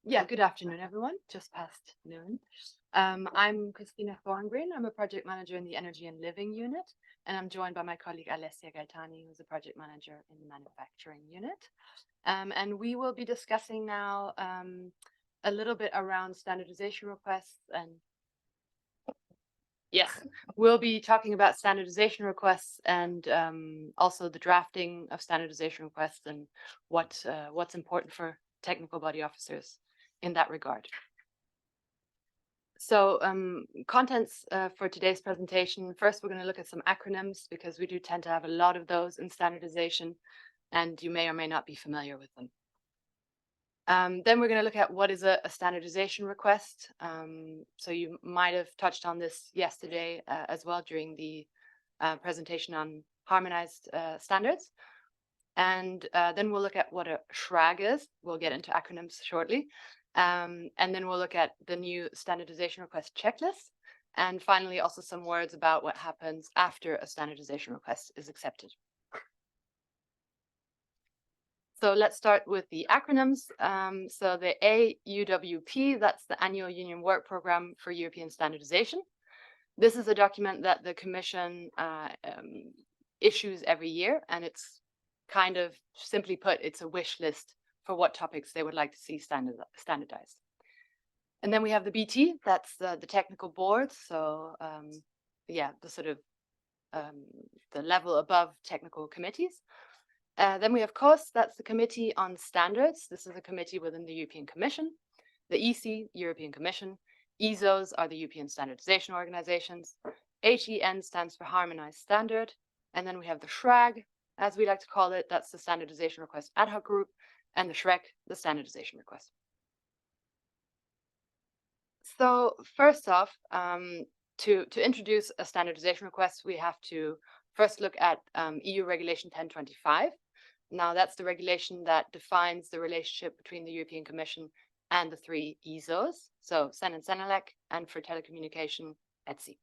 Yeah, good afternoon, everyone. Just past noon. I'm Christina Thorngreen. I'm a project manager in the Energy and Living unit, and I'm joined by my colleague Alessia Gaetani, who's a project manager in the manufacturing unit. And we will be discussing now a little bit around standardization requests and yes, we'll be talking about standardization requests and also the drafting of standardization requests and what's important for technical body officers in that regard. So contents for today's presentation. First, we're going to look at some acronyms because we do tend to have a lot of those in standardization, and you may or may not be familiar with them. Then we're going to look at what is a standardization request. So you might have touched on this yesterday as well during the presentation on harmonized standards. And then we'll look at what a SReq is. We'll get into acronyms shortly. And then we'll look at the new standardization request checklist. And finally, also some words about what happens after a standardization request is accepted. So let's start with the acronyms. So the AUWP, that's the Annual Union Work Program for European Standardization. This is a document that the Commission issues every year, and it's kind of, simply put, it's a wish list for what topics they would like to see standardized. And then we have the BT, that's the technical board. So yeah, the sort of the level above technical committees. Then we have COS, that's the Committee on Standards. This is a committee within the European Commission. The EC, European Commission. ESOs are the European Standardization Organizations. HEN stands for Harmonized Standard. And then we have the SReq, as we like to call it, that's the Standardization Request Ad Hoc Group, and the SReq, the Standardization Request. So first off, to introduce a standardization request, we have to first look at EU Regulation 1025. Now, that's the regulation that defines the relationship between the European Commission and the three ESOs, so CEN and CENELEC, and for telecommunication, ETSI.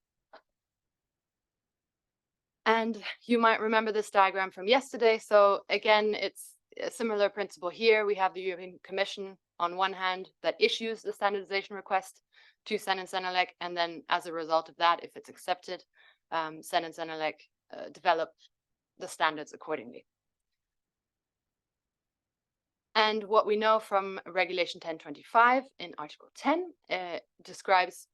And you might remember this diagram from yesterday. So again, it's a similar principle here. We have the European Commission on one hand that issues the standardization request to CEN and CENELEC, and then as a result of that, if it's accepted, CEN and CENELEC develop the standards accordingly. And what we know from Regulation 1025 in Article 10 describes,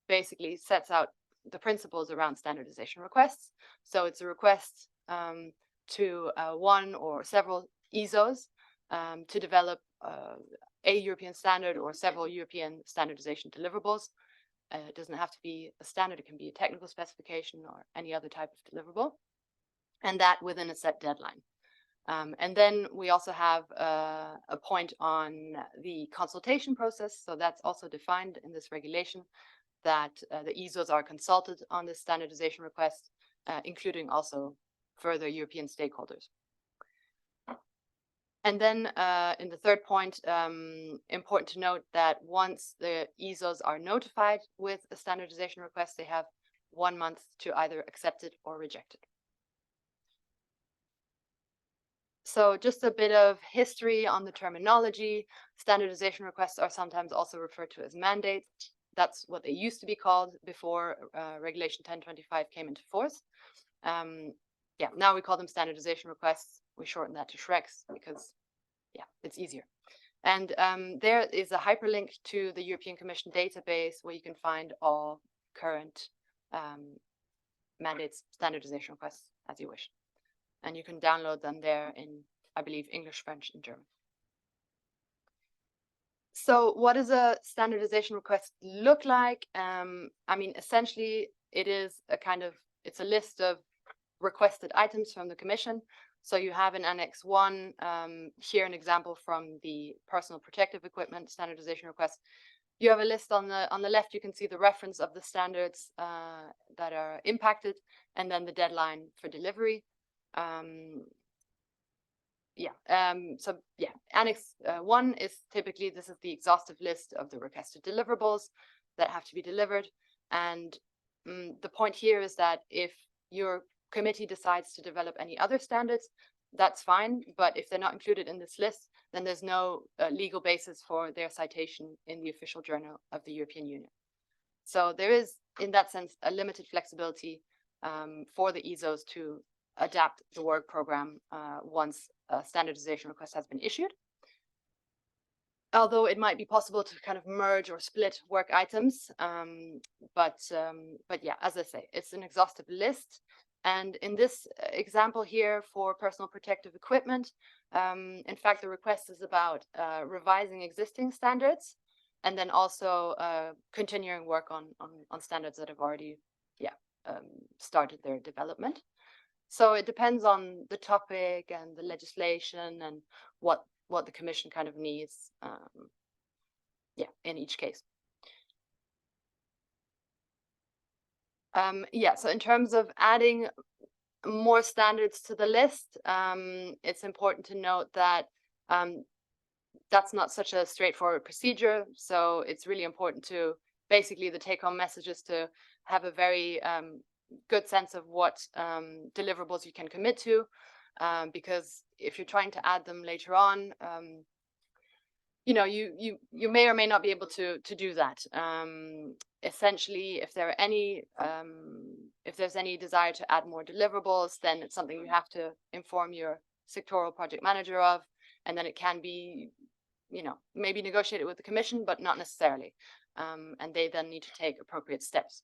basically sets out the principles around standardization requests. So it's a request to one or several ESOs to develop a European standard or several European standardization deliverables. It doesn't have to be a standard, it can be a technical specification or any other type of deliverable, and that within a set deadline. And then we also have a point on the consultation process. So that's also defined in this regulation, that the ESOs are consulted on this standardization request, including also further European stakeholders. And then in the third point, important to note that once the ESOs are notified with a standardization request, they have 1 month to either accept it or reject it. So just a bit of history on the terminology. Standardization requests are sometimes also referred to as mandates. That's what they used to be called before Regulation 1025 came into force. Yeah, now we call them standardization requests. We shorten that to SReqs because, yeah, it's easier. And there is a hyperlink to the European Commission database where you can find all current mandates, standardization requests as you wish. And you can download them there in, I believe, English, French, and German. So what does a standardization request look like? I mean, essentially, it is a kind of, it's a list of requested items from the Commission. So you have in Annex 1, here an example from the personal protective equipment standardization request. You have a list on the left, you can see the reference of the standards that are impacted, and then the deadline for delivery. So yeah, Annex 1 is typically, this is the exhaustive list of the requested deliverables that have to be delivered. And the point here is that if your committee decides to develop any other standards, that's fine. But if they're not included in this list, then there's no legal basis for their citation in the official journal of the European Union. So there is, in that sense, a limited flexibility for the ESOs to adapt the work program once a standardization request has been issued. Although it might be possible to kind of merge or split work items, but yeah, as I say, it's an exhaustive list. And in this example here for personal protective equipment, in fact, the request is about revising existing standards and then also continuing work on standards that have already, started their development. So it depends on the topic and the legislation and what the Commission kind of needs, in each case. So in terms of adding more standards to the list, it's important to note that that's not such a straightforward procedure. So it's really important to, basically the take-home message is to have a very good sense of what deliverables you can commit to, because if you're trying to add them later on, you may or may not be able to do that. Essentially, if there are any, if there's any desire to add more deliverables, then it's something you have to inform your sectoral project manager of, and then it can be, maybe negotiated with the Commission, but not necessarily. And they then need to take appropriate steps.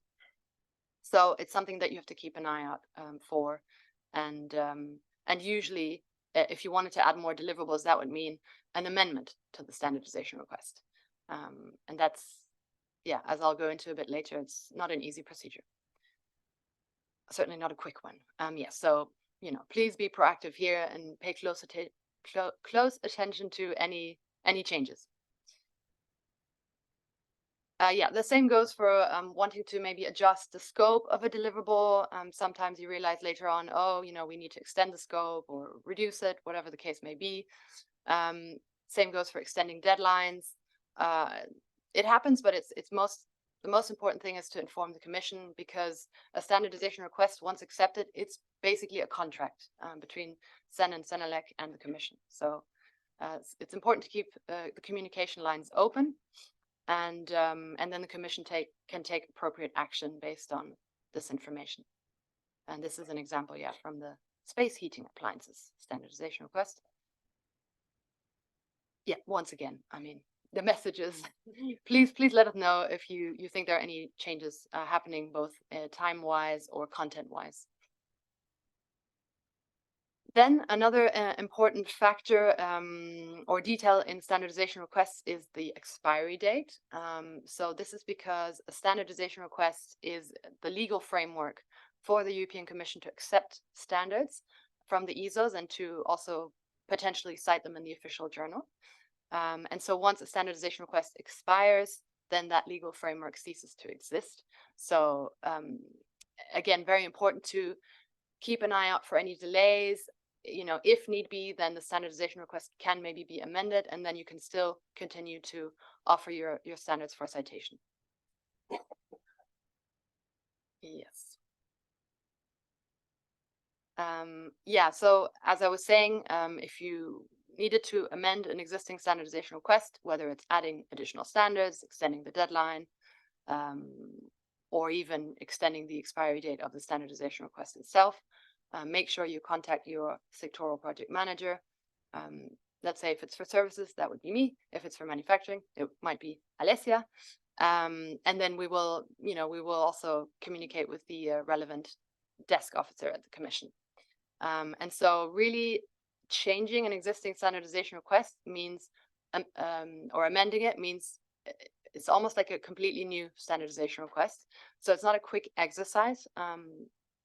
So it's something that you have to keep an eye out for, and usually, if you wanted to add more deliverables, that would mean an amendment to the standardization request, and that's, as I'll go into a bit later, it's not an easy procedure. Certainly not a quick one. So please be proactive here and pay close attention to any changes. The same goes for wanting to maybe adjust the scope of a deliverable. Sometimes you realize later on, we need to extend the scope or reduce it, whatever the case may be. Same goes for extending deadlines. It happens, but the most important thing is to inform the Commission, because a standardization request, once accepted, it's basically a contract between SEN and Senelec and the Commission. So it's important to keep the communication lines open. And then the Commission can take appropriate action based on this information. And this is an example, from the space heating appliances standardization request. Once again, I mean, the message is, please let us know if you think there are any changes happening, both time-wise or content-wise. Then another important factor or detail in standardization requests is the expiry date. So this is because a standardization request is the legal framework for the European Commission to accept standards from the ESOs and to also potentially cite them in the official journal. And so once a standardization request expires, then that legal framework ceases to exist. So again, very important to keep an eye out for any delays. If need be, then the standardization request can maybe be amended, and then you can still continue to offer your standards for citation. Yes. So as I was saying, if you needed to amend an existing standardization request, whether it's adding additional standards, extending the deadline, or even extending the expiry date of the standardization request itself, make sure you contact your sectoral project manager. Let's say if it's for services, that would be me. If it's for manufacturing, it might be Alessia. And then we will also communicate with the relevant desk officer at the Commission. And so really changing an existing standardization request means, or amending it means, it's almost like a completely new standardization request. So it's not a quick exercise.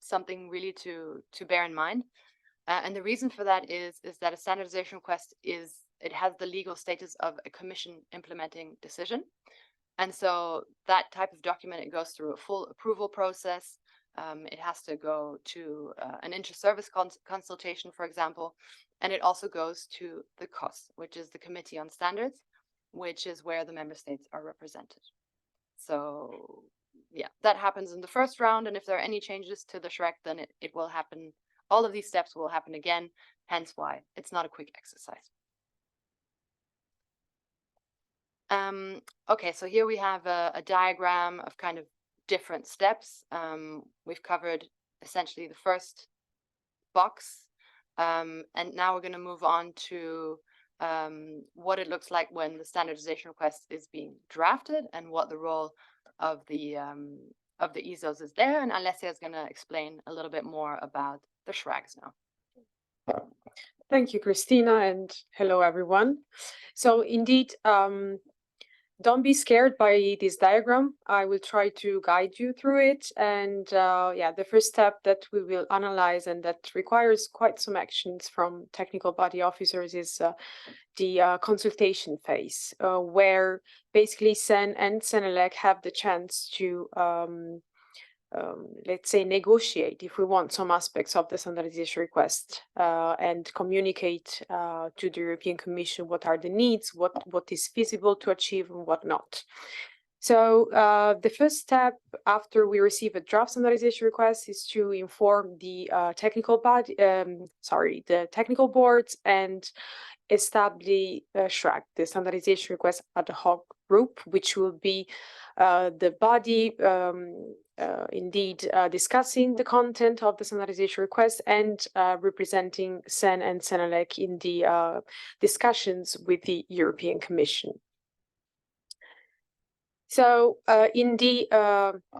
Something really to bear in mind, and the reason for that is that a standardization request has the legal status of a Commission implementing decision, and so that type of document, it goes through a full approval process. It has to go to an inter-service consultation, for example, and it also goes to the COS, which is the Committee on Standards, which is where the member states are represented. So that happens in the first round, and if there are any changes to the SReq, then it will happen. All of these steps will happen again, hence why it's not a quick exercise. Okay, so here we have a diagram of kind of different steps. We've covered essentially the first box, and now we're going to move on to what it looks like when the standardization request is being drafted and what the role of the ESOs is there. And Alessia is going to explain a little bit more about the SReqs now. Thank you, Christina, and hello, everyone. So indeed, don't be scared by this diagram. I will try to guide you through it. And yeah, the first step that we will analyze and that requires quite some actions from technical body officers is the consultation phase, where basically SEN and SENELEC have the chance to let's say, negotiate, if we want, some aspects of the standardization request and communicate to the European Commission what are the needs, what is feasible to achieve and what not. So the first step after we receive a draft standardization request is to inform the technical body, the technical boards, and establish SReq, the standardization request ad hoc group, which will be the body indeed discussing the content of the standardization request and representing SEN and SENELEC in the discussions with the European Commission. So in the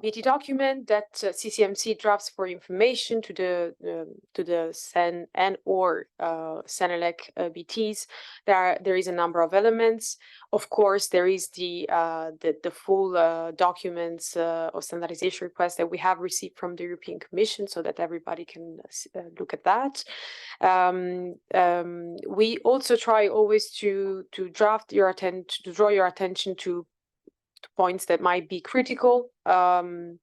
BT document that CCMC drafts for information to the SEN and or SENELEC BTs, there is a number of elements. Of course, there is the full documents or standardization request that we have received from the European Commission, so that everybody can look at that. We also try always to draw your attention to points that might be critical, but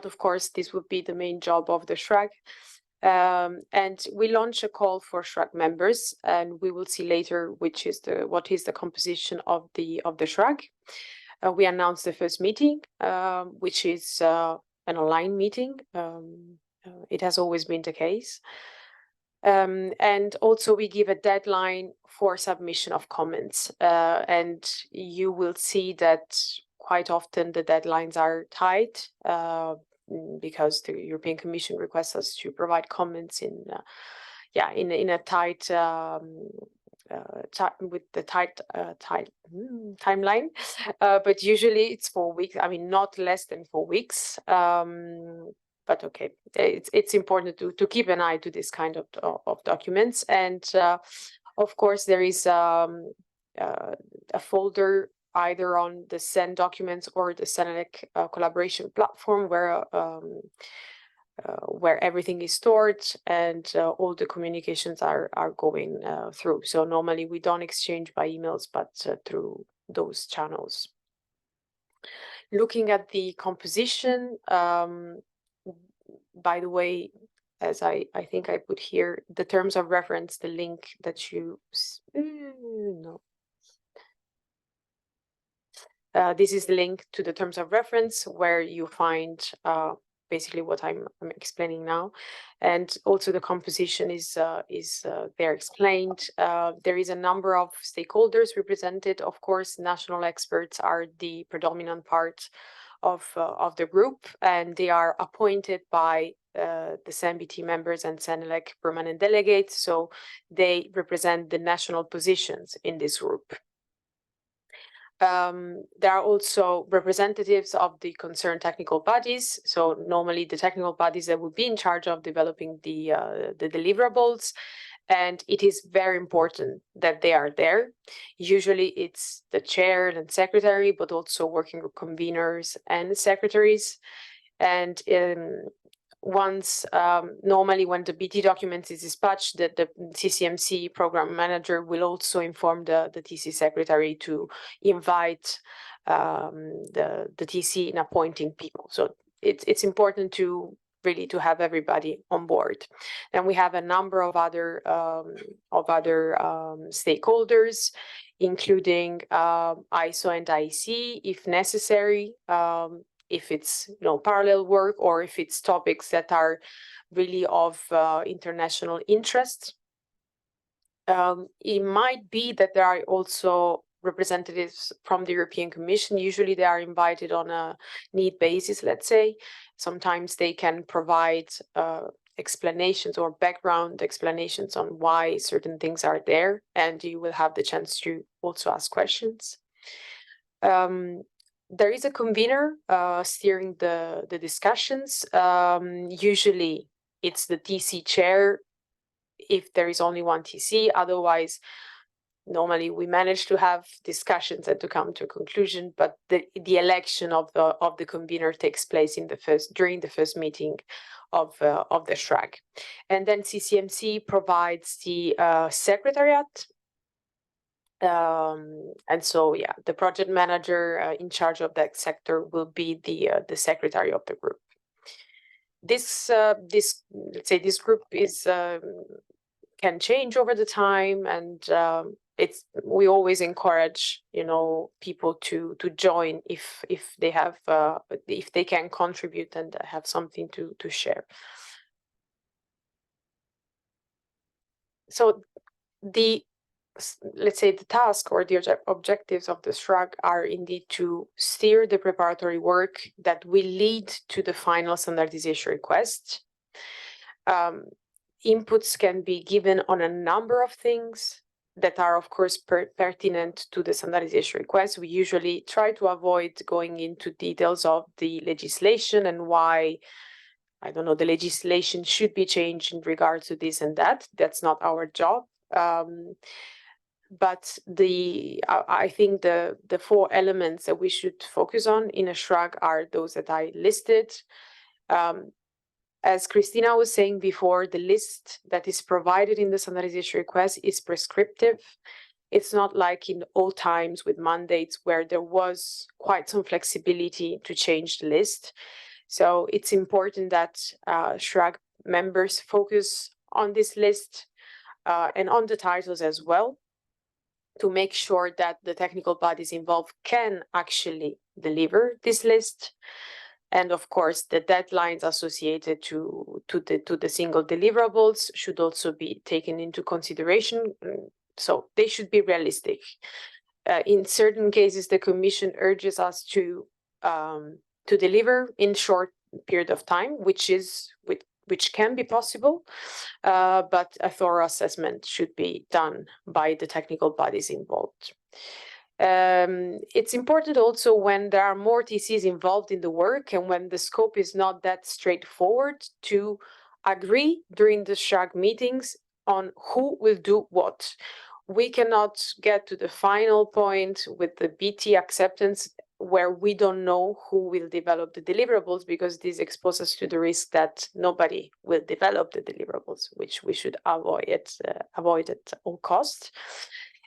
of course this would be the main job of the SReq. And we launch a call for SReq members, and we will see later what is the composition of the SReq. We announced the first meeting, which is an online meeting. It has always been the case. And also we give a deadline for submission of comments, and you will see that quite often the deadlines are tight because the European Commission requests us to provide comments in a tight with the tight timeline, but usually it's 4 weeks. I mean, not less than 4 weeks. But okay, it's important to keep an eye to this kind of documents. And of course, there is a folder either on the SEN documents or the SENELEC collaboration platform where everything is stored and all the communications are going through. So normally we don't exchange by emails, but through those channels. Looking at the composition, by the way, as I think I put here, the terms of reference, the link that you this is the link to the terms of reference where you find basically what I'm explaining now, and also the composition is there explained. There is a number of stakeholders represented. Of course, national experts are the predominant part of the group, and they are appointed by the SENBT members and SENELEC permanent delegates, so they represent the national positions in this group. There are also representatives of the concerned technical bodies, so normally the technical bodies that would be in charge of developing the deliverables, and it is very important that they are there. Usually it's the chair and secretary, but also working group conveners and secretaries. And once, normally when the BT document is dispatched, the CCMC program manager will also inform the TC secretary to invite the TC in appointing people. So it's important to really to have everybody on board. And we have a number of other stakeholders, including ISO and IEC, if necessary, if it's parallel work or if it's topics that are really of international interest. It might be that there are also representatives from the European Commission. Usually they are invited on a need basis, let's say. Sometimes they can provide explanations or background explanations on why certain things are there, and you will have the chance to also ask questions. There is a convener steering the discussions. Usually it's the TC chair if there is only one TC. Otherwise, normally we manage to have discussions and to come to a conclusion, but the election of the convener takes place during the first meeting of the SReq. And then CCMC provides the secretariat. And so, yeah, the project manager in charge of that sector will be the secretary of the group. This let's say this group is can change over the time, and we always encourage, you know, people to join if they have if they can contribute and have something to share. So let's say the task or the objectives of the SReq are indeed to steer the preparatory work that will lead to the final standardization request. Inputs can be given on a number of things that are, of course, pertinent to the standardization request. We usually try to avoid going into details of the legislation and why, I don't know, the legislation should be changed in regards to this and that. That's not our job. But I think the 4 elements that we should focus on in a SReq are those that I listed. As Christina was saying before, the list that is provided in the standardization request is prescriptive. It's not like in old times with mandates where there was quite some flexibility to change the list. So it's important that SReq members focus on this list and on the titles as well, to make sure that the technical bodies involved can actually deliver this list. And of course, the deadlines associated to the single deliverables should also be taken into consideration. So they should be realistic. In certain cases, the Commission urges us to deliver in short period of time, which can be possible, but a thorough assessment should be done by the technical bodies involved. It's important also when there are more TCs involved in the work and when the scope is not that straightforward to agree during the SReq meetings on who will do what. We cannot get to the final point with the BT acceptance where we don't know who will develop the deliverables, because this exposes to the risk that nobody will develop the deliverables, which we should avoid at all costs.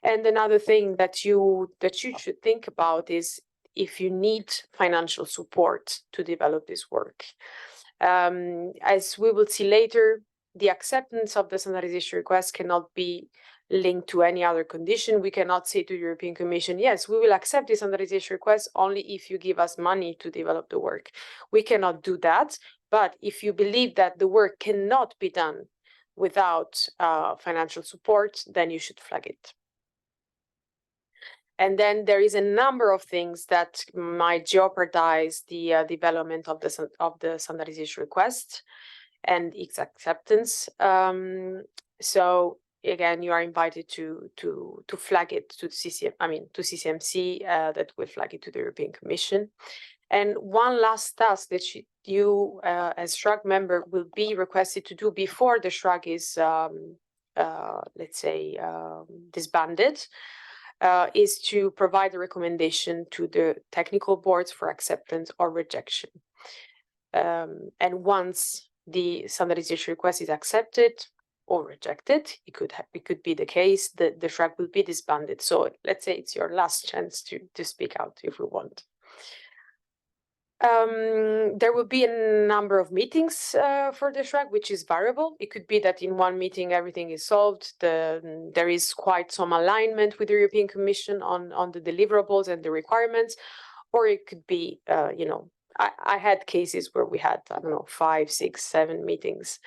And another thing that you should think about is if you need financial support to develop this work. As we will see later, the acceptance of the standardization request cannot be linked to any other condition. We cannot say to the European Commission, yes, we will accept this standardization request only if you give us money to develop the work. We cannot do that, but if you believe that the work cannot be done without financial support, then you should flag it. And then there is a number of things that might jeopardize the development of the standardization request and its acceptance. So again, you are invited to flag it to CCMC that will flag it to the European Commission. And one last task that you as SReq member will be requested to do before the SReq is, let's say, disbanded, is to provide a recommendation to the technical boards for acceptance or rejection. And once the standardization request is accepted or rejected, it could be the case that the SReq will be disbanded. So let's say it's your last chance to speak out if you want. There will be a number of meetings for the SReq, which is variable. It could be that in one meeting everything is solved. There is quite some alignment with the European Commission on the deliverables and the requirements, or it could be, I had cases where we had, I don't know, 5, 6, 7 meetings.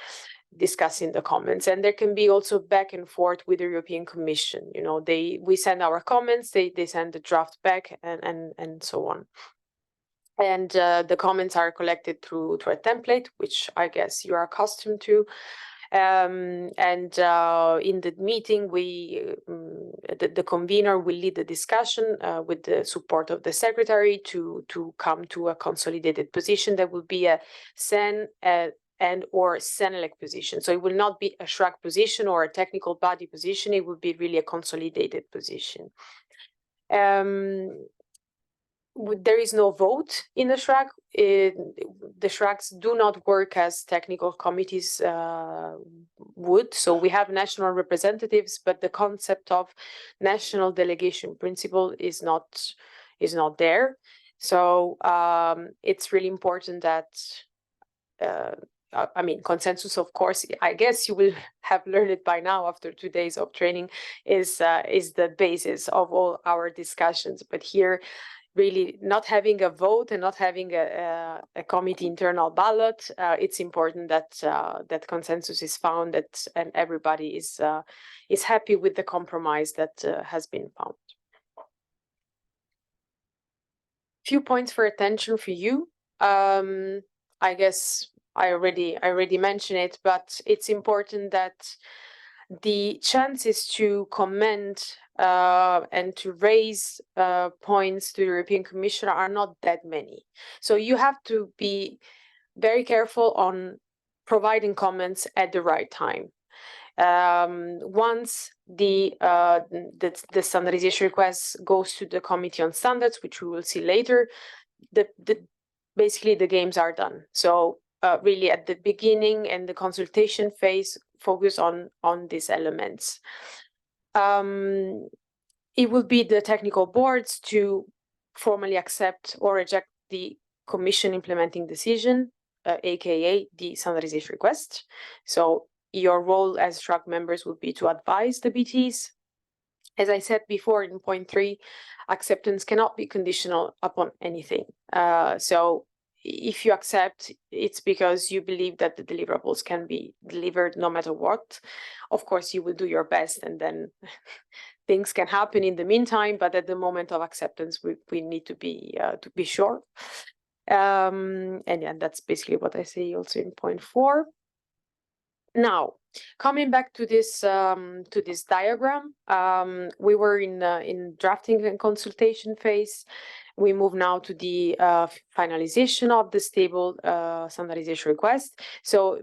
discussing the comments, and there can be also back and forth with the European Commission. You know, we send our comments, they send the draft back, and so on. And the comments are collected through a template, which I guess you are accustomed to. And in the meeting, the convener will lead the discussion with the support of the secretary to come to a consolidated position that will be a SEN and or SENELEC position. So it will not be a SReq position or a technical body position. It will be really a consolidated position. There is no vote in the SReq. The SReqs do not work as technical committees would. So we have national representatives, but the concept of national delegation principle is not there. So it's really important that I mean, consensus, of course, I guess you will have learned it by now after 2 days of training, is the basis of all our discussions. But here, really not having a vote and not having a committee internal ballot, it's important that that consensus is found, and everybody is happy with the compromise that has been found. Few points for attention for you. I guess I already mentioned it, but it's important that the chances to comment and to raise points to the European Commission are not that many. So you have to be very careful on providing comments at the right time. Once the standardization request goes to the Committee on Standards, which we will see later, basically the games are done. So really at the beginning and the consultation phase, focus on these elements. It will be the technical boards to formally accept or reject the Commission implementing decision, aka the standardization request. So your role as SReq members would be to advise the BTs. As I said before in point 3, acceptance cannot be conditional upon anything. So if you accept, it's because you believe that the deliverables can be delivered no matter what. Of course, you will do your best, and then things can happen in the meantime. But at the moment of acceptance, we need to be sure. And yeah, that's basically what I say also in point 4. Now, coming back to this diagram, we were in drafting and consultation phase. We move now to the finalization of the stable standardization request. So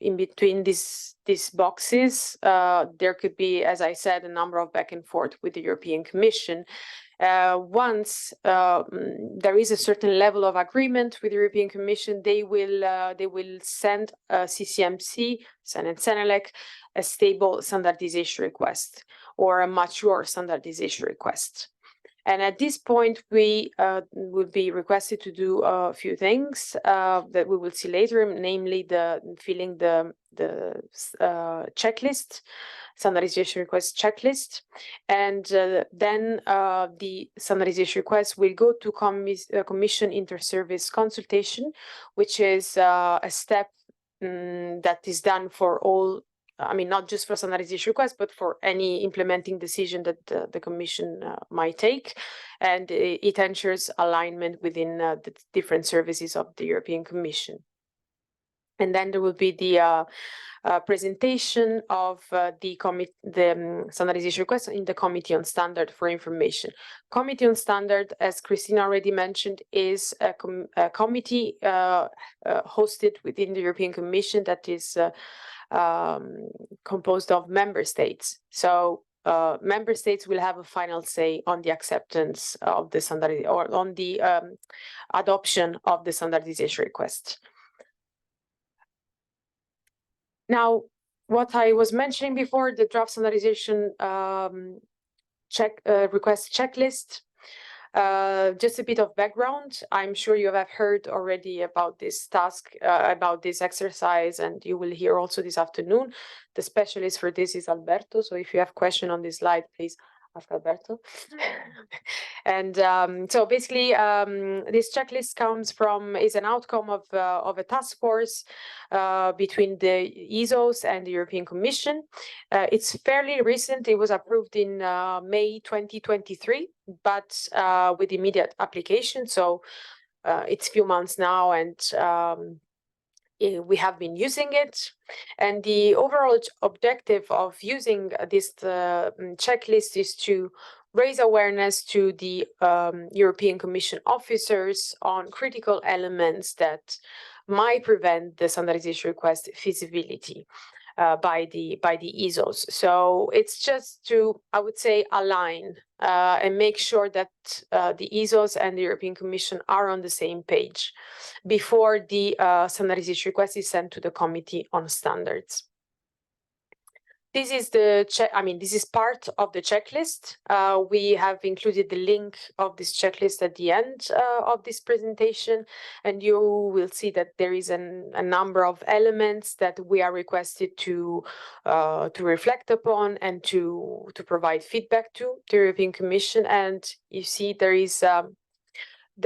in between these boxes, there could be, as I said, a number of back and forth with the European Commission. Once there is a certain level of agreement with the European Commission, they will send CCMC, SEN and SENELEC, a stable standardization request or a mature standardization request. And at this point, we will be requested to do a few things that we will see later, namely filling the checklist, standardization request checklist, and then the standardization request will go to Commission inter-service consultation, which is a step that is done for all. I mean, not just for standardization requests, but for any implementing decision that the Commission might take. And it ensures alignment within the different services of the European Commission. And then there will be the presentation of the standardization request in the Committee on Standard for information. Committee on Standard, as Christina already mentioned, is a committee hosted within the European Commission that is composed of member states. So member states will have a final say on the acceptance of the standard or on the adoption of the standardization request. Now, what I was mentioning before, the draft standardization request checklist. Just a bit of background. I'm sure you have heard already about this task, about this exercise, and you will hear also this afternoon. The specialist for this is Alberto. So if you have questions on this slide, please Ask Alberto. And so basically, this checklist is an outcome of a task force between the ESOs and the European Commission. It's fairly recent. It was approved in May 2023, but with immediate application. So it's a few months now, and we have been using it. And the overall objective of using this checklist is to raise awareness to the European Commission officers on critical elements that might prevent the standardization request feasibility by the ESOs. So it's just to, I would say, align and make sure that the ESOs and the European Commission are on the same page before the standardization request is sent to the Committee on Standards. This is this is part of the checklist. We have included the link of this checklist at the end of this presentation, and you will see that there is a number of elements that we are requested to reflect upon and to provide feedback to the European Commission. And you see there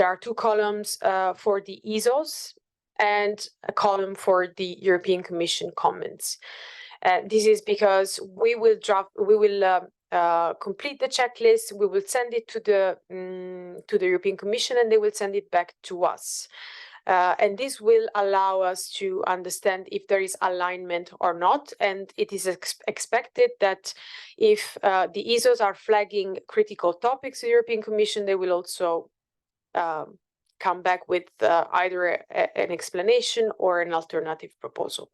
are two columns for the ESOs and a column for the European Commission comments. This is because we will complete the checklist, we will send it to the European Commission, and they will send it back to us. And this will allow us to understand if there is alignment or not. And it is expected that if the ESOs are flagging critical topics to the European Commission, they will also come back with either an explanation or an alternative proposal.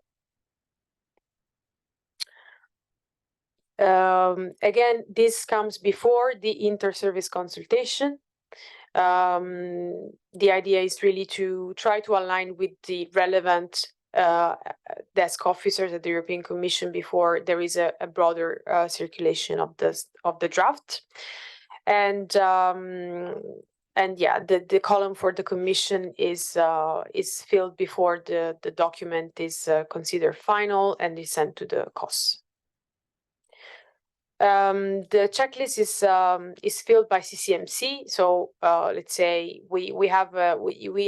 Again, this comes before the inter-service consultation. The idea is really to try to align with the relevant desk officers at the European Commission before there is a broader circulation of the draft. And yeah, the column for the Commission is filled before the document is considered final and is sent to the COS. The checklist is filled by CCMC. So let's say we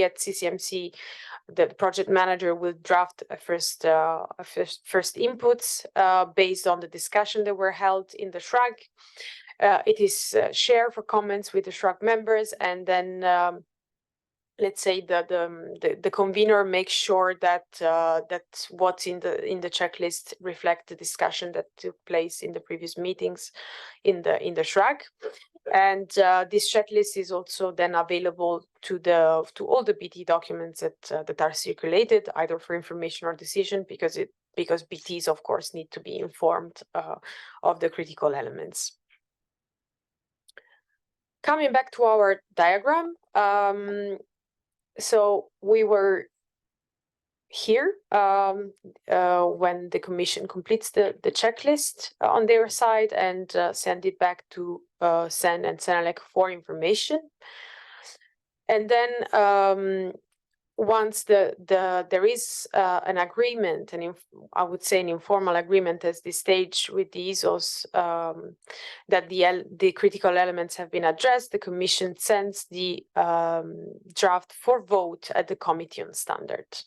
at CCMC, the project manager will draft a first inputs based on the discussion that were held in the SReq. It is shared for comments with the SReq members, and then let's say the convener makes sure that what's in the checklist reflect the discussion that took place in the previous meetings in the SReq. And this checklist is also then available to all the BT documents that are circulated, either for information or decision, because BTs of course need to be informed of the critical elements. Coming back to our diagram, so we were here when the Commission completes the checklist on their side and send it back to SEN and SENELEC for information. And then once there is an agreement, and I would say an informal agreement at this stage with the ESOs, that the critical elements have been addressed, the Commission sends the draft for vote at the Committee on Standards.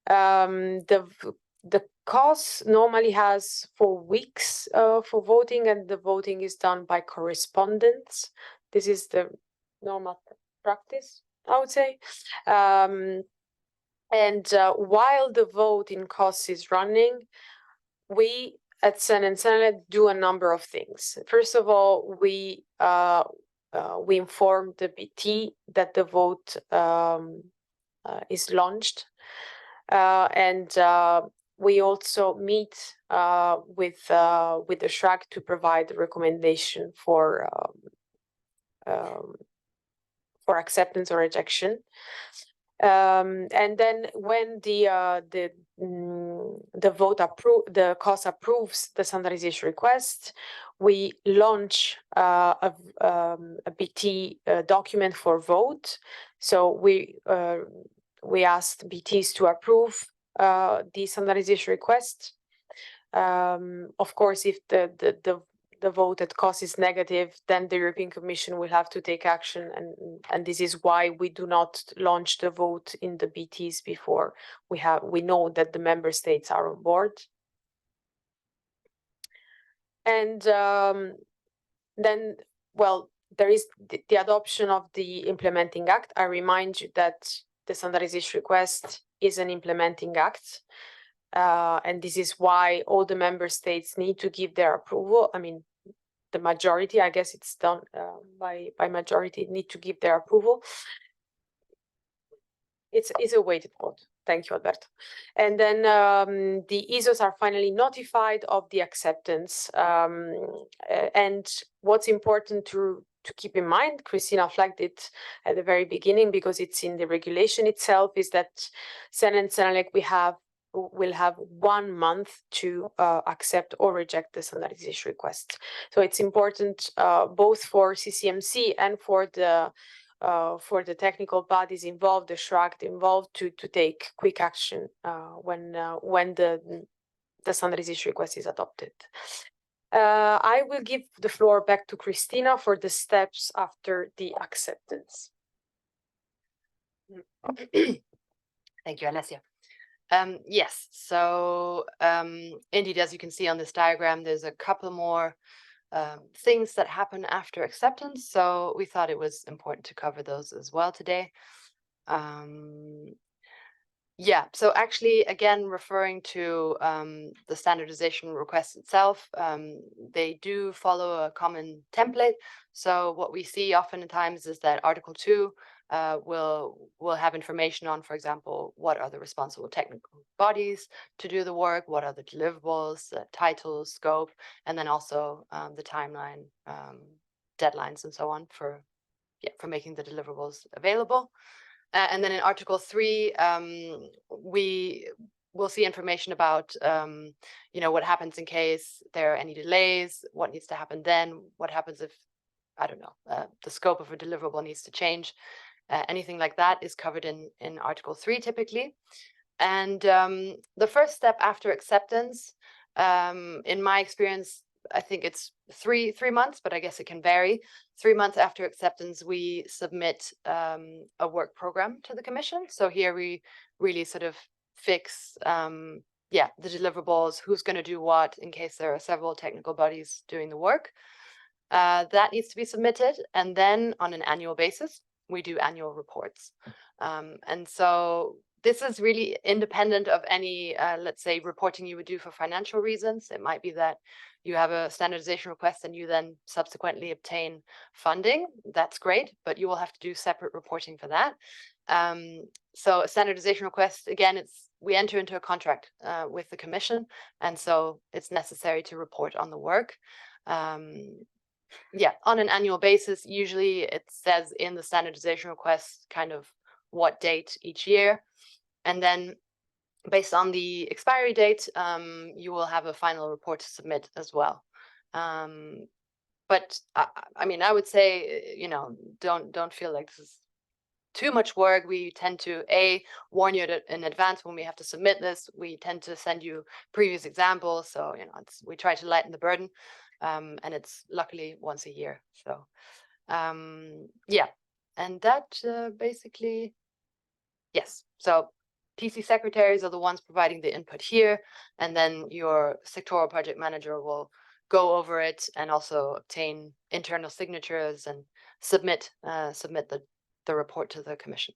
The COS normally has 4 weeks for voting, and the voting is done by correspondence. This is the normal practice, I would say. And while the vote in COS is running, we at SEN and SENELEC do a number of things. First of all, we inform the BT that the vote is launched, and we also meet with the SReq to provide a recommendation for acceptance or rejection. And then when the COS approves the standardization request, we launch a BT document for vote. So we asked BTs to approve the standardization request. Of course, if the the vote that cost is negative, then the European Commission will have to take action, and this is why we do not launch the vote in the BTs before we know that the member states are on board. And then, well, there is the adoption of the implementing act. I remind you that the standardization request is an implementing act. And this is why all the member states need to give their approval. I mean, the majority, I guess it's done by majority, need to give their approval. It's a weighted vote. Thank you, Alberto. And then the ISOs are finally notified of the acceptance. And what's important to keep in mind, Christina flagged it at the very beginning because it's in the regulation itself, is that SEN and SENELEC will have 1 month to accept or reject the standardization request. So it's important both for CCMC and for the technical bodies involved, the SReq involved, to take quick action when the standardization request is adopted. I will give the floor back to Christina for the steps after the acceptance. Thank you, Alessia. Yes, so indeed, as you can see on this diagram, there's a couple more things that happen after acceptance. So we thought it was important to cover those as well today. Yeah, so actually, again, referring to the standardization request itself, they do follow a common template. So what we see oftentimes is that Article 2 will have information on, for example, what are the responsible technical bodies to do the work, what are the deliverables, titles, scope, and then also the timeline, deadlines, and so on for making the deliverables available. And then in Article 3, we will see information about, what happens in case there are any delays, what needs to happen then, what happens if, I don't know, the scope of a deliverable needs to change. Anything like that is covered in Article 3 typically. And the first step after acceptance, in my experience, I think it's three months, but I guess it can vary. 3 months after acceptance, we submit a work program to the Commission. So here we really sort of fix, the deliverables, who's going to do what in case there are several technical bodies doing the work. That needs to be submitted. And then on an annual basis, we do annual reports. And so this is really independent of any, let's say, reporting you would do for financial reasons. It might be that you have a standardization request and you then subsequently obtain funding. That's great, but you will have to do separate reporting for that. So a standardization request, again, we enter into a contract with the Commission, and so it's necessary to report on the work. On an annual basis, usually it says in the standardization request kind of what date each year. And then based on the expiry date, you will have a final report to submit as well. But I mean, I would say, don't feel like this is too much work. We tend to warn you in advance when we have to submit this. We tend to send you previous examples. So, we try to lighten the burden. And it's luckily once a year. So, and that basically, yes. So PC secretaries are the ones providing the input here, and then your sectoral project manager will go over it and also obtain internal signatures and submit the report to the Commission.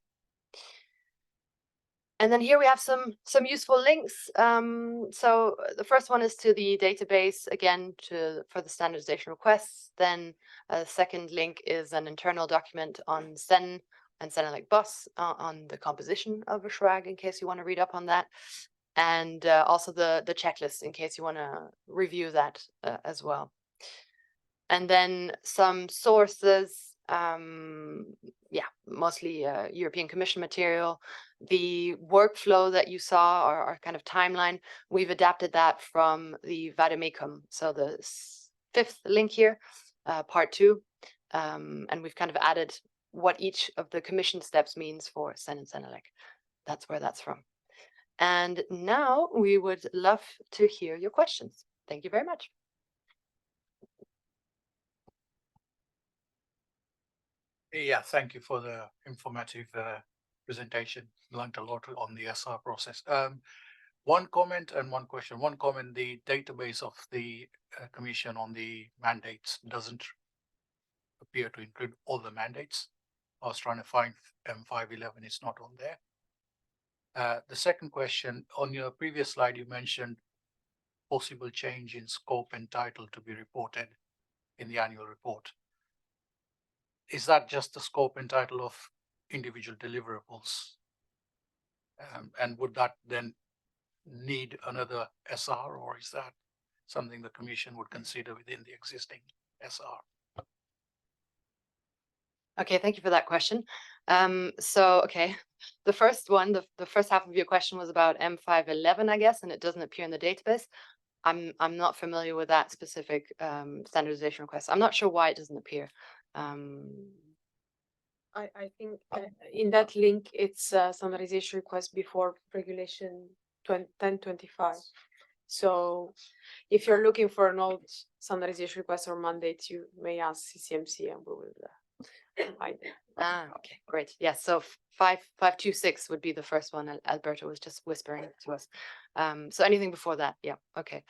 And then here we have some useful links. So the first one is to the database, again, for the standardization requests. Then a second link is an internal document on SEN and SENELEC bus on the composition of a SReq, in case you want to read up on that. And also the checklist, in case you want to review that as well. And then some sources, mostly European Commission material. The workflow that you saw, our kind of timeline, we've adapted that from the vademecum. So the 5th link here, part 2, and we've kind of added what each of the Commission steps means for SEN and SENELEC. That's where that's from. And now we would love to hear your questions. Thank you very much. Yeah, thank you for the informative presentation. Learned a lot on the SR process. One comment and one question. One comment, the database of the Commission on the mandates doesn't appear to include all the mandates. I was trying to find M511, it's not on there. The second question, on your previous slide, you mentioned possible change in scope and title to be reported in the annual report. Is that just the scope and title of individual deliverables? And would that then need another SR, or is that something the Commission would consider within the existing SR? Okay, thank you for that question. Okay, the first one, the first half of your question was about M511, I guess, and it doesn't appear in the database. I'm not familiar with that specific standardization request. I'm not sure why it doesn't appear. I think in that link, it's a standardization request before regulation 1025. So if you're looking for an old standardization request or mandate, you may ask CCMC and we will find it. Okay, great. Yes, so 5526 would be the first one. Alberto was just whispering to us. So anything before that, yeah, okay,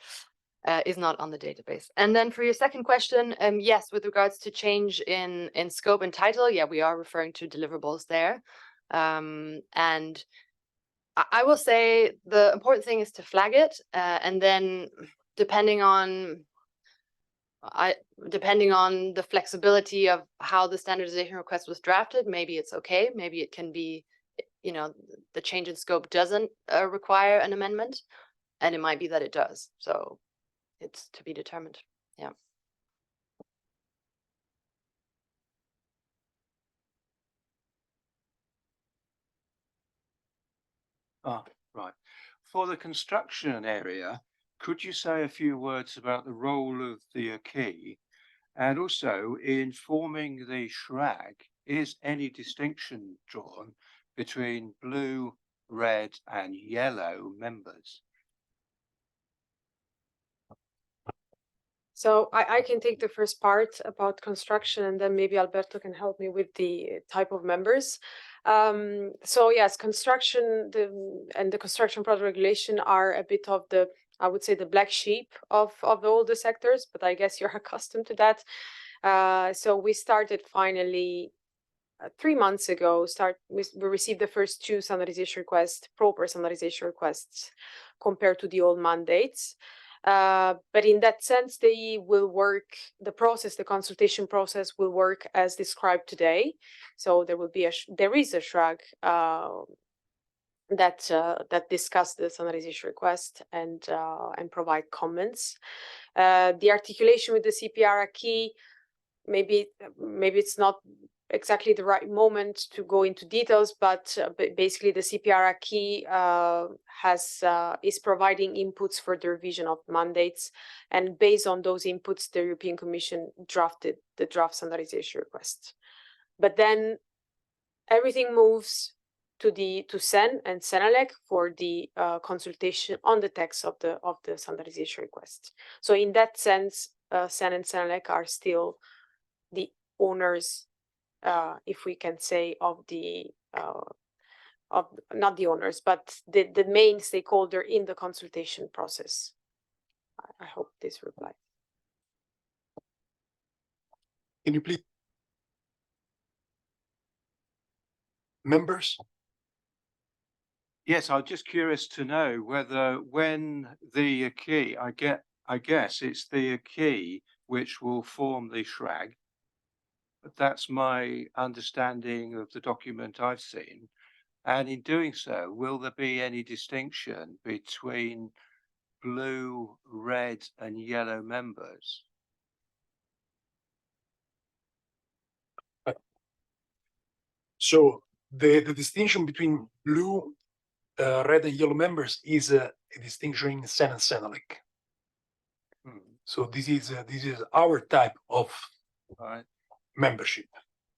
is not on the database. And then for your second question, yes, with regards to change in scope and title, yeah, we are referring to deliverables there. And I will say the important thing is to flag it, and then depending on the flexibility of how the standardization request was drafted, maybe it's okay. Maybe it can be, you know, the change in scope doesn't require an amendment, and it might be that it does. So it's to be determined. Yeah. Right. For the construction area, could you say a few words about the role of the key, and also in forming the SReq, is any distinction drawn between blue, red, and yellow members? So I can take the first part about construction, and then maybe Alberto can help me with the type of members. So yes, construction and the construction product regulation are a bit of the, I would say, the black sheep of all the sectors, but I guess you're accustomed to that. So we started finally 3 months ago. We received the first 2 standardization requests, proper standardization requests, compared to the old mandates. But in that sense, they will work, the consultation process will work as described today. So there is a SReq that discuss the standardization request and provide comments. The articulation with the CPR key, maybe it's not exactly the right moment to go into details, but basically the CPR key is providing inputs for the revision of mandates, and based on those inputs, the European Commission drafted the draft standardization request. But then everything moves to SEN and SENELEC for the consultation on the text of the standardization request. So in that sense, SEN and SENELEC are still the owners, if we can say, of not the owners, but the main stakeholder in the consultation process. I hope this replies. Can you please? Members? Yes, I'm just curious to know whether when the key, I guess it's the key which will form the SReq. That's my understanding of the document I've seen. And in doing so, will there be any distinction between blue, red, and yellow members? So the distinction between blue, red, and yellow members is a distinction in SEN and SENELEC. So this is our type of membership.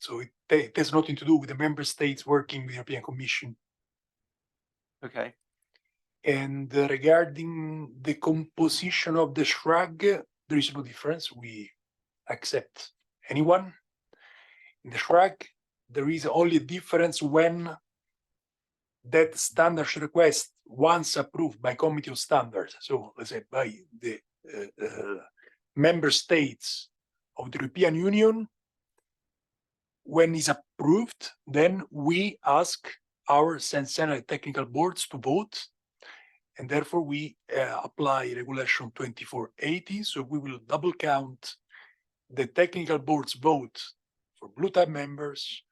So it has nothing to do with the member states working with the European Commission. Okay. And regarding the composition of the SReq, there is no difference. We accept anyone in the SReq. there is only a difference when that standards request, once approved by Committee of Standards, so let's say by the member states of the European Union, when it's approved, then we ask our Senate technical boards to vote, and therefore we apply Regulation 2480. So we will double count the technical board's vote for blue type members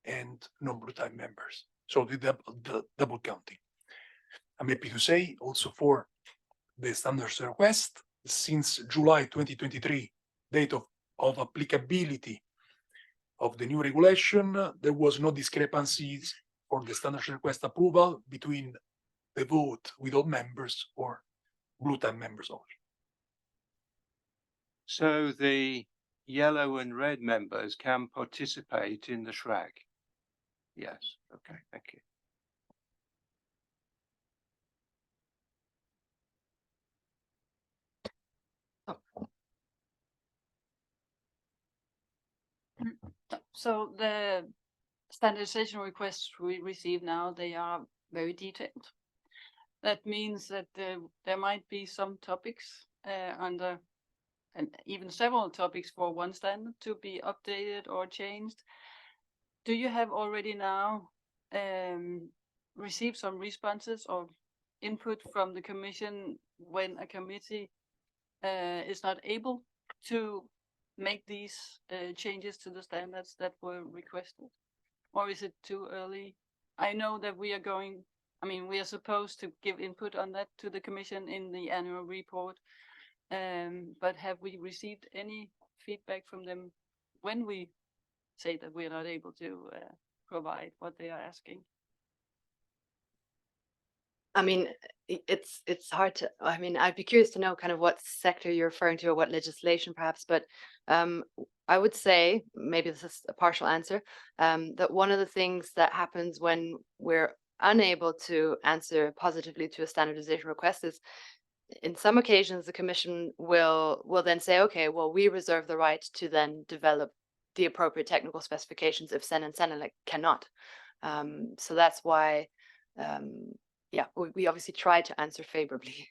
and non-blue type members. So the double counting. I'm happy to say also for the standards request, since July 2023, date of applicability of the new regulation, there was no discrepancies for the standards request approval between the vote with all members or blue type members only. So the yellow and red members can participate in the SReq? Yes, okay, thank you. So the standardization requests we receive now, they are very detailed. That means that there might be some topics under, and even several topics for one standard to be updated or changed. Do you have already now received some responses or input from the Commission when a committee is not able to make these changes to the standards that were requested? Or is it too early? I know that we are supposed to give input on that to the Commission in the annual report, but have we received any feedback from them when we say that we are not able to provide what they are asking? I mean, it's hard to, I mean, I'd be curious to know kind of what sector you're referring to or what legislation perhaps, but I would say, maybe this is a partial answer, that one of the things that happens when we're unable to answer positively to a standardization request is, in some occasions, the Commission will then say, okay, well, we reserve the right to then develop the appropriate technical specifications if SEN and SENELEC cannot. So that's why, yeah, we obviously try to answer favorably,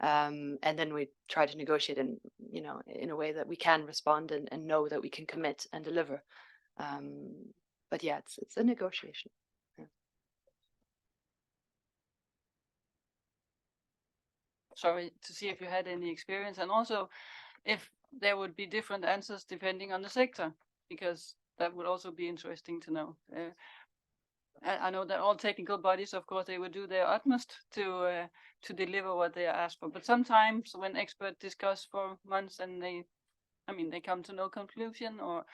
and then we try to negotiate in, you know, in a way that we can respond and know that we can commit and deliver. But yeah, it's a negotiation. Yeah. Sorry, to see if you had any experience, and also if there would be different answers depending on the sector, because that would also be interesting to know. I know that all technical bodies, of course, they would do their utmost to deliver what they are asked for. But sometimes when experts discuss for months and they come to no conclusion, or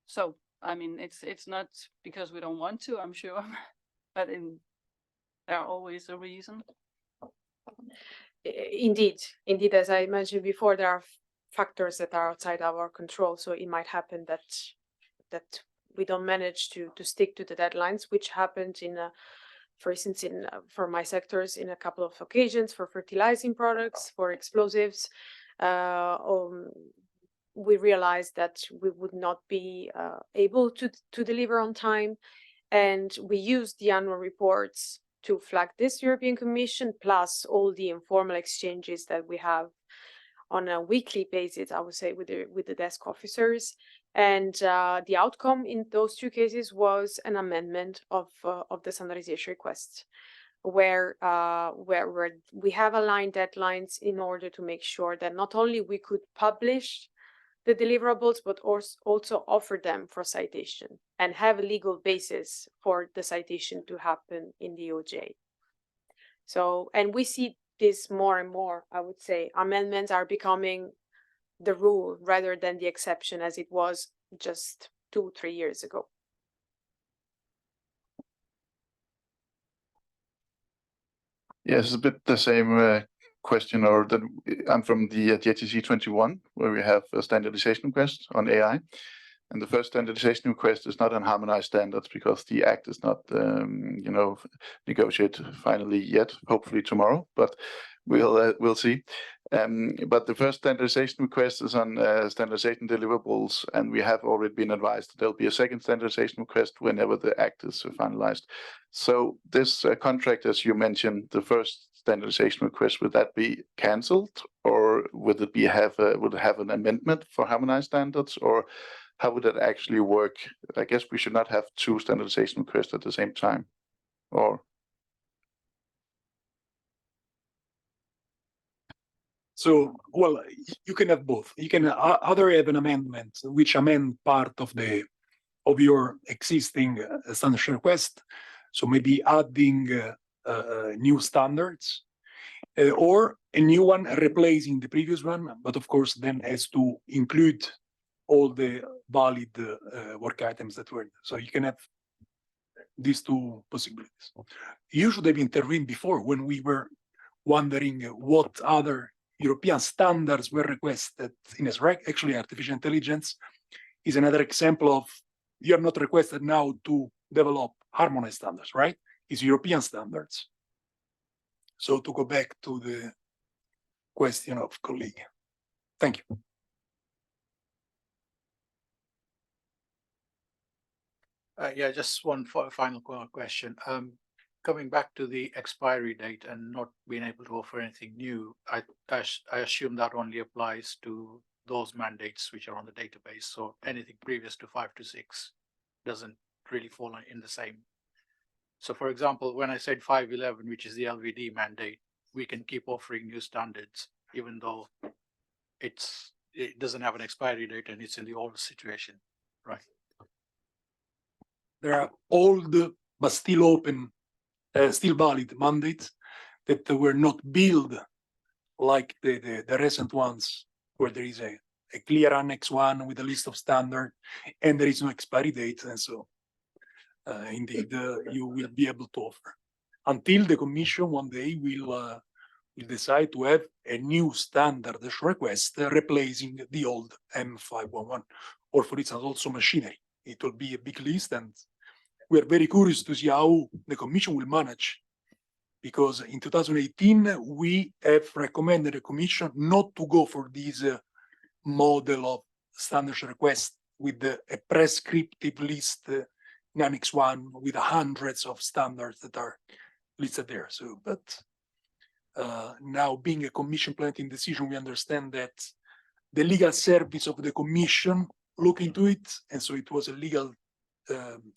so. I mean, it's not because we don't want to, I'm sure, but there are always a reason. Indeed, as I mentioned before, there are factors that are outside our control. So it might happen that we don't manage to stick to the deadlines, which happened for instance, for my sectors in a couple of occasions, for fertilizing products, for explosives. We realized that we would not be able to deliver on time, and we used the annual reports to flag this European Commission, plus all the informal exchanges that we have on a weekly basis, I would say, with the desk officers. And the outcome in those two cases was an amendment of the standardization request, where we have aligned deadlines in order to make sure that not only we could publish the deliverables, but also offer them for citation and have a legal basis for the citation to happen in the OJ. So, and we see this more and more, I would say. Amendments are becoming the rule rather than the exception, as it was just 2-3 years ago. Yes, it's a bit the same question, or that I'm from the JTC 21, where we have a standardization request on AI. And the first standardization request is not on harmonized standards because the act is not, negotiated finally yet, hopefully tomorrow, but we'll see. But the first standardization request is on standardization deliverables, and we have already been advised that there'll be a second standardization request whenever the act is finalized. So this contract, as you mentioned, the first standardization request, would that be cancelled, or would it would it have an amendment for harmonized standards, or how would that actually work? I guess we should not have two standardization requests at the same time, or? So, well, you can have both. You can either have an amendment which amend part of your existing standard request. So maybe adding new standards, or a new one replacing the previous one, but of course then has to include all the valid work items that were. So you can have these two possibilities. You should have intervened before when we were wondering what other European standards were requested in SReq. Actually, artificial intelligence is another example of you are not requested now to develop harmonized standards, right? It's European standards. So to go back to the question of colleague. Thank you. Yeah, just one final question. Coming back to the expiry date and not being able to offer anything new, I assume that only applies to those mandates which are on the database. So anything previous to 5 to 6 doesn't really fall in the same. So for example, when I said 511, which is the LVD mandate, we can keep offering new standards, even though it doesn't have an expiry date and it's in the old situation, right? There are old but still open, still valid mandates that were not built like the recent ones, where there is a clear Annex 1 with a list of standards and there is no expiry date. And so indeed, you will be able to offer. Until the Commission one day will decide to have a new standard request replacing the old M511, or for instance, also machinery. It will be a big list, and we are very curious to see how the Commission will manage, because in 2018, we have recommended the Commission not to go for this model of standards request with a prescriptive list in Annex 1 with hundreds of standards that are listed there. So, but now being a Commission planning decision, we understand that the legal service of the Commission look into it, and so it was a legal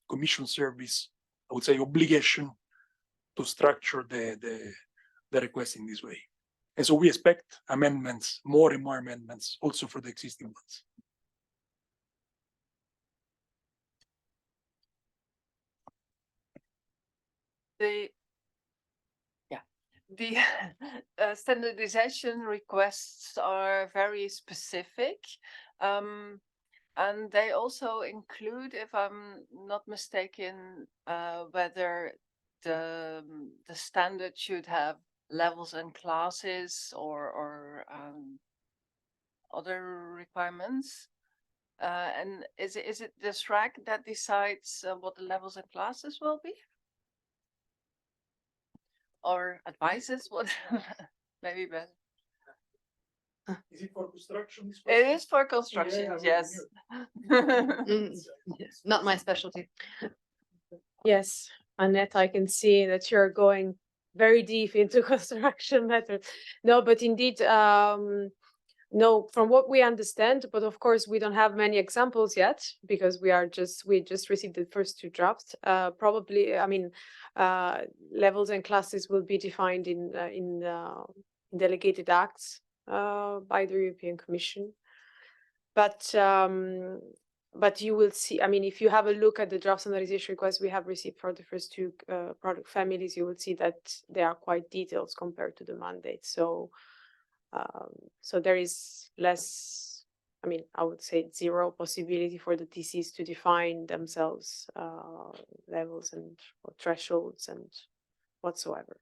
Commission service, I would say, obligation to structure the request in this way. And so we expect amendments, more and more amendments, also for the existing ones. The standardization requests are very specific, and they also include, if I'm not mistaken, whether the standard should have levels and classes or other requirements. And is it the SReq that decides what the levels and classes will be? Or advises what? Maybe better. Is it for construction? It is for construction, yes. Not my specialty. Yes, Annette, I can see that you're going very deep into construction methods. No, but indeed, no, from what we understand, but of course we don't have many examples yet because we just received the first two drafts. Probably, I mean, levels and classes will be defined in delegated acts by the European Commission. But you will see, I mean, if you have a look at the draft standardization requests we have received for the first two product families, you will see that they are quite detailed compared to the mandate. So there is less, I mean, I would say zero possibility for the TCs to define themselves levels and thresholds and whatsoever.